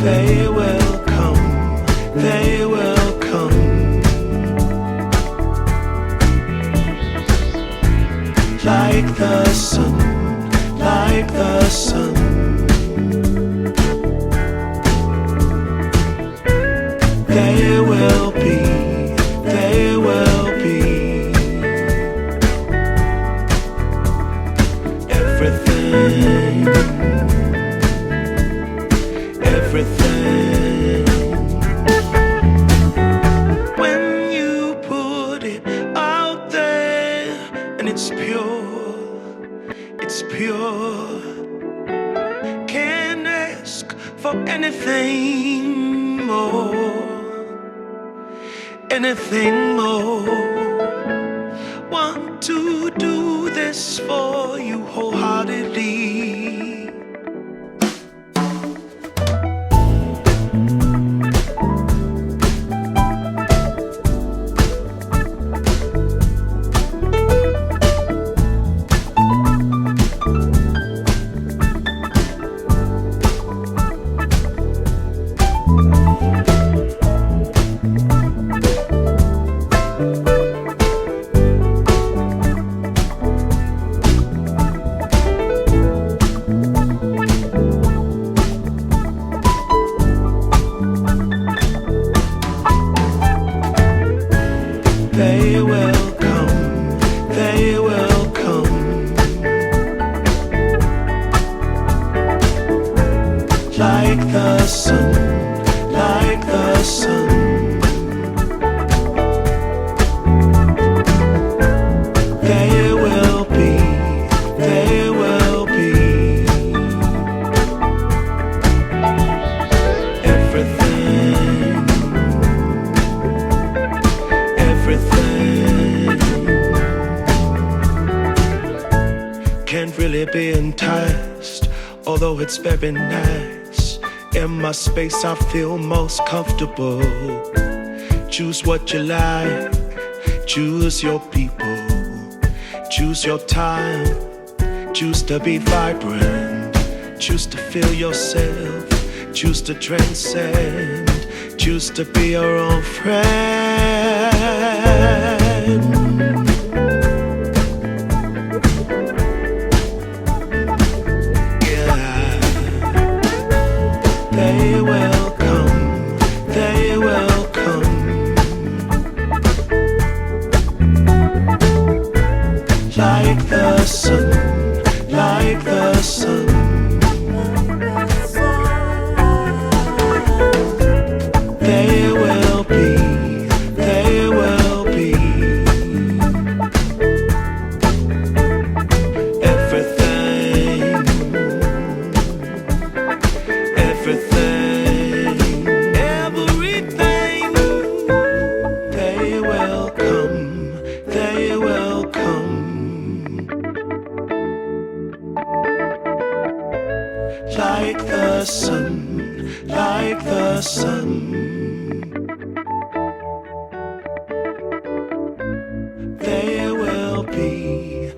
They will come, they will come, like the sun, like the sun. They will be, they will be everything, everything. When you put it out there and it's pure, it's pure. Can't ask for anything more, anything more. Want to do this for you wholeheartedly. They will come, they will come, like the sun, like the sun. They will be, they will be everything, everything. Can't really be enticed, although it's very nice. In my space I feel most comfortable. Choose what you like, choose your people, choose your time, choose to be vibrant, choose to feel yourself, choose to transcend, choose to be your own friend. They will come, they will come, like the sun, like the sun. They will be, they will be everything, everything, everything. They will come, they will come, like the sun, like the sun. They will be,